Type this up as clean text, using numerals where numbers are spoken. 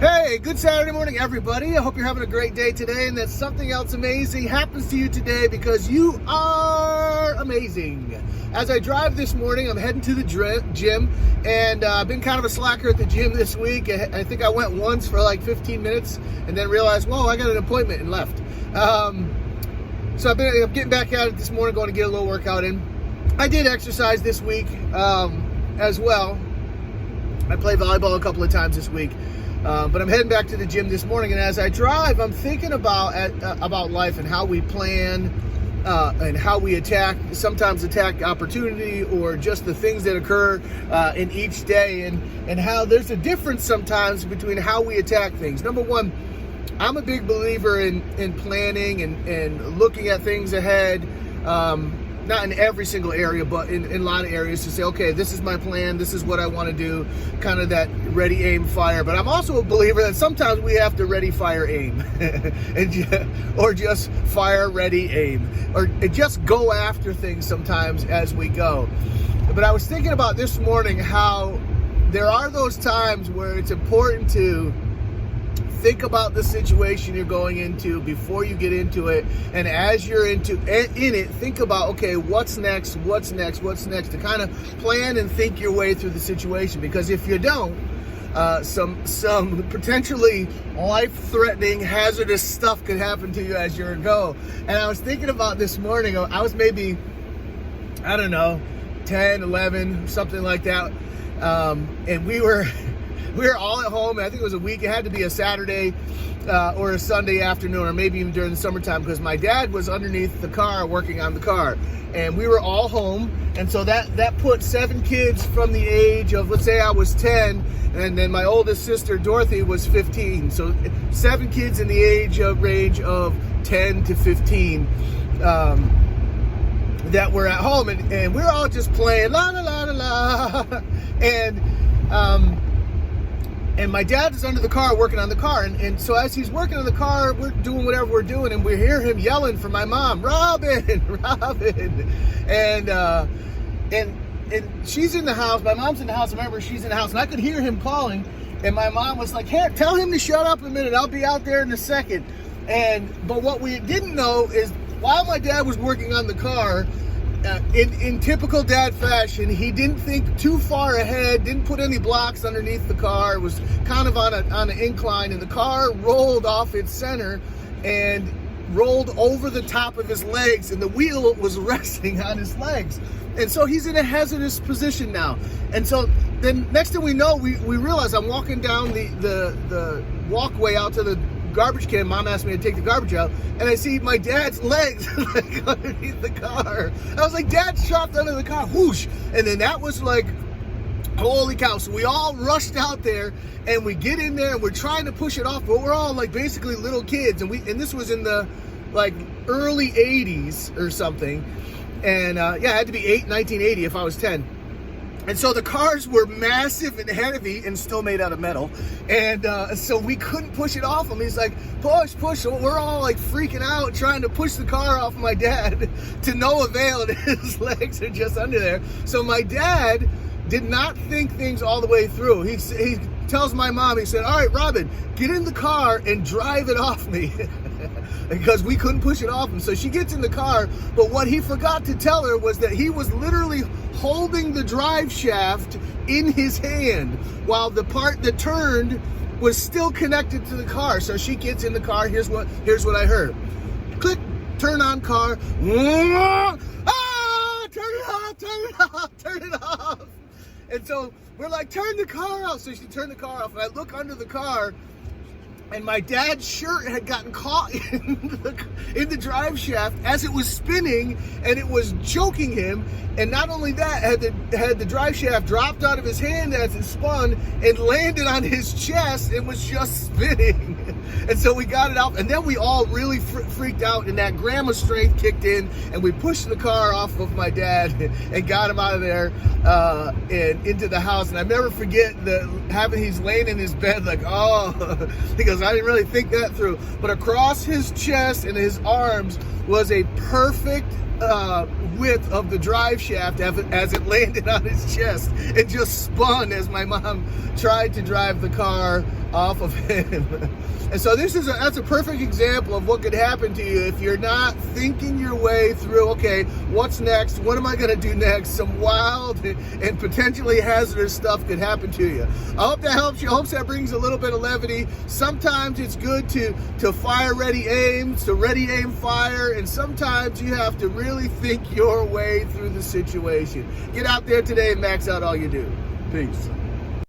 Hey, good Saturday morning, everybody. I hope you're having a great day today and that something else amazing happens to you today because you are amazing. As I drive this morning, I'm heading to the gym, and I've been kind of a slacker at the gym this week. I think I went once for like 15 minutes and then realized, whoa, I got an appointment and left. So I'm getting back at it this morning, going to get a little workout in. I did exercise this week as well. I played volleyball a couple of times this week. But I'm heading back to the gym this morning, and as I drive, I'm thinking about life and how we plan and how we sometimes attack opportunity or just the things that occur in each day, and how there's a difference sometimes between how we attack things. Number one, I'm a big believer in planning and looking at things ahead. Not in every single area, but in a lot of areas, to say, okay, this is my plan, this is what I want to do, kind of that ready, aim, fire. But I'm also a believer that sometimes we have to ready, fire, aim, or just fire, ready, aim, or just go after things sometimes as we go. But I was thinking about this morning how there are those times where it's important to think about the situation you're going into before you get into it, and as you're in it, think about, okay, what's next, to kind of plan and think your way through the situation. Because if you don't, some potentially life-threatening, hazardous stuff could happen to you as you go. And I was thinking about this morning, I was maybe, I don't know, 10, 11, something like that, and we were all at home. I think it was a week. It had to be a Saturday or a Sunday afternoon, or maybe even during the summertime, because my dad was underneath the car working on the car, and we were all home. And so that put 7 kids from the age of, let's say I was 10, and then my oldest sister Dorothy was 15. So 7 kids in the range of 10 to 15 that were at home, and we were all just playing la la la la la, and my dad is under the car working on the car. And so as he's working on the car, we're doing whatever we're doing, and we hear him yelling for my mom, Robin, Robin. And she's in the house. My mom's in the house. I remember she's in the house, and I could hear him calling. And my mom was like, hey, tell him to shut up a minute. I'll be out there in a second. But what we didn't know is while my dad was working on the car, in typical dad fashion, he didn't think too far ahead, didn't put any blocks underneath the car. It was kind of on an incline, and the car rolled off its center and rolled over the top of his legs, and the wheel was resting on his legs. And so he's in a hazardous position now. And so then next thing we know, we realize I'm walking down the walkway out to the garbage can. Mom asked me to take the garbage out, and I see my dad's legs like underneath the car. I was like, Dad's trapped under the car, whoosh. And then that was like, holy cow. So we all rushed out there, and we get in there, and we're trying to push it off, but we're all like basically little kids, and this was in the like early 80s or something. And it had to be 1980 if I was 10. And so the cars were massive and heavy and still made out of metal. And so we couldn't push it off him. He's like, push. So we're all like freaking out, trying to push the car off my dad to no avail, and his legs are just under there. So my dad did not think things all the way through. He tells my mom, he said, all right, Robin, get in the car and drive it off me. Because we couldn't push it off him. So she gets in the car, but what he forgot to tell her was that he was literally holding the drive shaft in his hand while the part that turned was still connected to the car. So she gets in the car. Here's what I heard. Click, turn on car. Ah, turn it off. And so we're like, turn the car off. So she turned the car off, and I look under the car, and my dad's shirt had gotten caught in the drive shaft as it was spinning, and it was choking him. And not only that, had the drive shaft dropped out of his hand as it spun and landed on his chest and was just spinning. And so we got it out, and then we all really freaked out, and that grandma strength kicked in, and we pushed the car off of my dad and got him out of there and into the house. And I never forget he's laying in his bed like, oh, because I didn't really think that through. But across his chest and his arms was a perfect width of the drive shaft as it landed on his chest. It just spun as my mom tried to drive the car off of him. And so that's a perfect example of what could happen to you if you're not thinking your way through, okay, what's next? What am I going to do next? Some wild and potentially hazardous stuff could happen to you. I hope that helps you. I hope that brings a little bit of levity. Sometimes it's good to fire, ready, aim, to ready, aim, fire, and sometimes you have to really think your way through the situation. Get out there today and max out all you do. Peace.